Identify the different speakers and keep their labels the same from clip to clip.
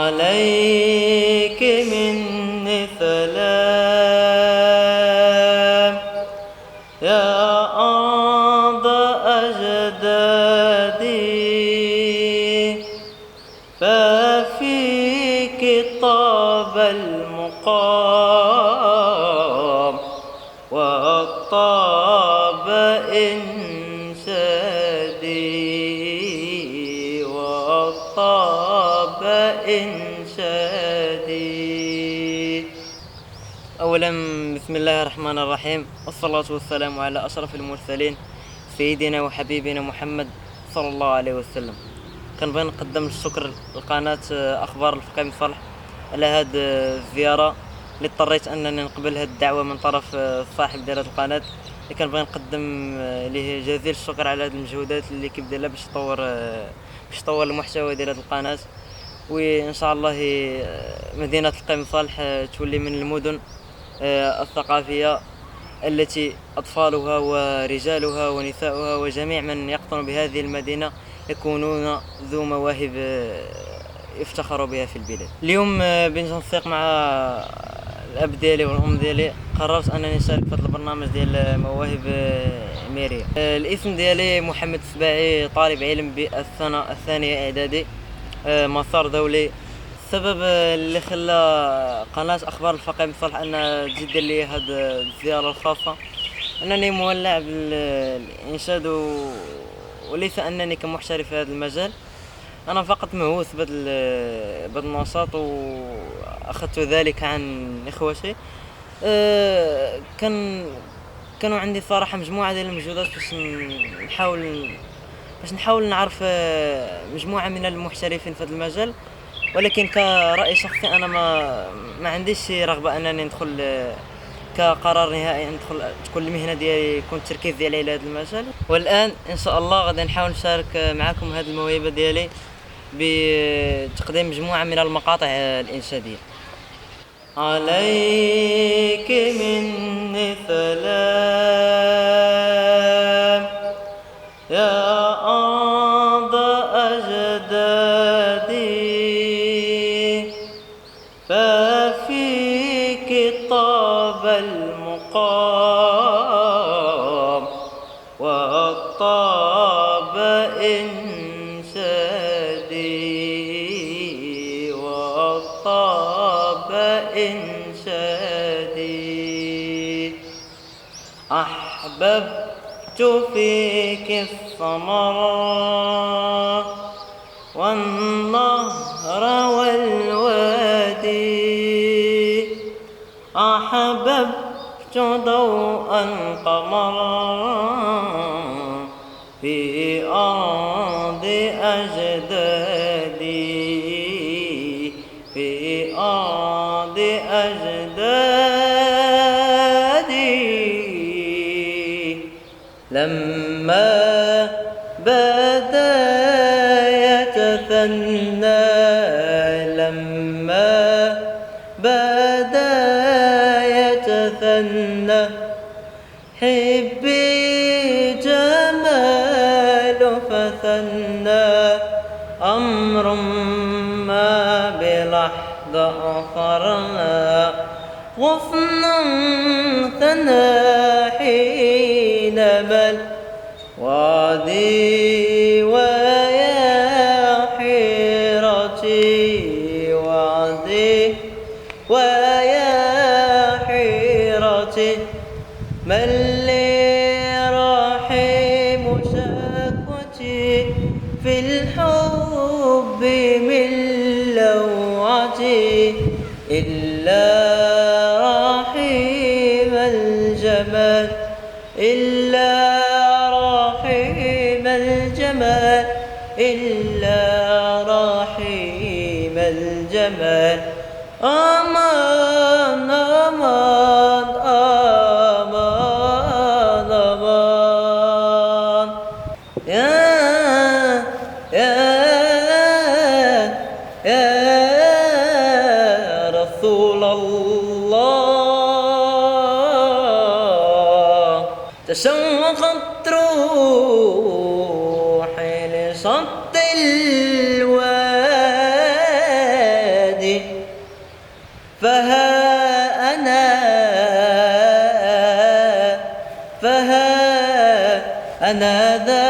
Speaker 1: عليك مني سلام يا أرض أجدادي، ففيك طاب المقام وطاب إنشادي، وطاب إنشادي. أولا بسم الله الرحمن الرحيم، والصلاة والسلام على أشرف المرسلين سيدنا وحبيبنا محمد صلى الله عليه وسلم. كنبغي نقدم الشكر لقناة أخبار الفقيه بن صالح على هاد الزيارة اللي اضطريت أنني نقبل هاد الدعوة من طرف صاحب ديال هاد القناة، اللي كنبغي نقدم ليه جزيل الشكر على هاد المجهودات اللي كيبذلها باش يطور المحتوى ديال هاد القناة. وإن شاء الله مدينة الفقيه بن صالح تولي من المدن الثقافية التي أطفالها ورجالها ونساؤها وجميع من يقطن بهذه المدينة يكونون ذو مواهب يفتخر بها في البلاد. اليوم بنتنسيق مع الأب ديالي والأم ديالي قررت أنني نشارك في هذا البرنامج ديال مواهب ميريا. الاسم ديالي محمد السباعي، طالب علم بالسنة الثانية إعدادي، مسار دولي. السبب اللي خلى قناة أخبار الفقيه بن صالح أن تجد لي هاد الزيارة الخاصة أنني مولع بالإنشاد، وليس أنني كمحترف في هذا المجال، أنا فقط مهووس بهذا النشاط وأخذت ذلك عن إخوتي. كانوا عندي صراحة مجموعة ديال المجهودات باش نحاول نعرف مجموعة من المحترفين في هذا المجال، ولكن كرأي شخصي أنا ما عنديش رغبة أنني ندخل كقرار نهائي ندخل تكون المهنة ديالي يكون التركيز ديالي على هذا المجال. والآن إن شاء الله غادي نحاول نشارك معكم هذه الموهبة ديالي بتقديم مجموعة من المقاطع الإنشادية. عليك مني سلام يا أرض أجدادي، ففيك طاب المقام وطاب إنشادي، وطاب إنشادي. أحببت فيك الثمر والنهر والوادي، أحببت ضوء القمر في أرض أجدادي، في أرض أجدادي. لما بدا يتثنى، لما بدا يتثنى حبي جمال فثنى، أمر ما بلحظة أخرنا غصنا ثنى حين مل وادي ويا حيرتي، وادي ويا حيرتي، من لي رحيم شكوتي في الحب من لوعتي، إلا رحيم الجمال، إلا رحيم الجمال، إلا رحيم الجمال. أمان أمان أمان أمان يا رسول الله، تشوقت روحي لشط الوادي، فها أنا ذا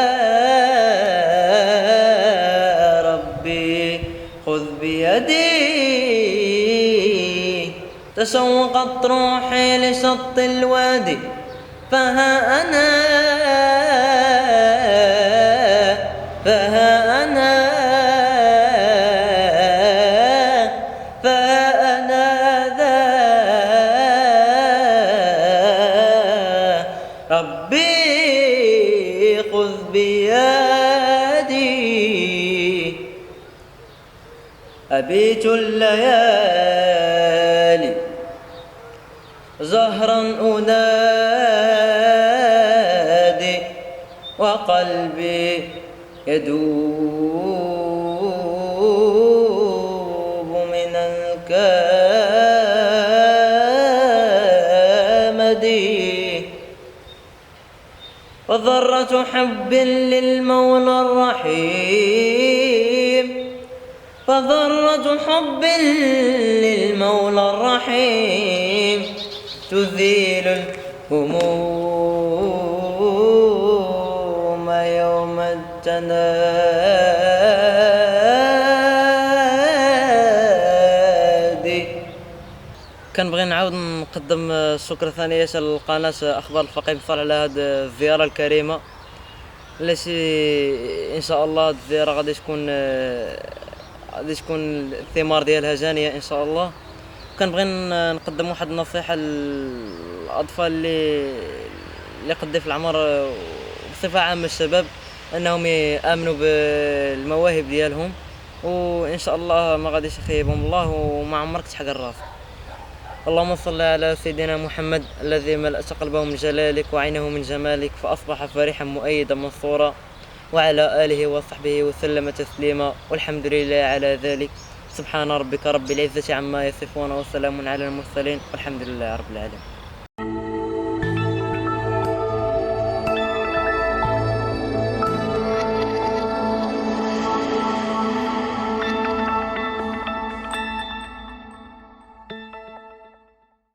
Speaker 1: ربي خذ بيدي، تشوقت روحي لشط الوادي، فها أنا ذا ربي خذ بيدي. أبيت الليالي زهرا أنادي، وقلبي يذوب من الكامد، وذرة حب للمولى الرحيم، فذرة حب للمولى الرحيم تزيل الهموم يوم التنادي. كنبغي نعاود نقدم الشكر ثانية للقناة أخبار الفقيه بصالح على هذه الزيارة الكريمة، التي إن شاء الله الزيارة غادي تكون الثمار ديالها جانية إن شاء الله. كنبغي نقدم واحد النصيحة للأطفال اللي قد في العمر بصفة عامة الشباب، أنهم يآمنوا بالمواهب ديالهم، وإن شاء الله ما غاديش يخيبهم الله وما عمرك تحقر راسك. اللهم صل على سيدنا محمد الذي ملأت قلبه من جلالك وعينه من جمالك، فأصبح فرحا مؤيدا منصورا، وعلى آله وصحبه وسلم تسليما، والحمد لله على ذلك. سبحان ربك رب العزة عما يصفون، وسلام على المرسلين، والحمد لله رب العالمين.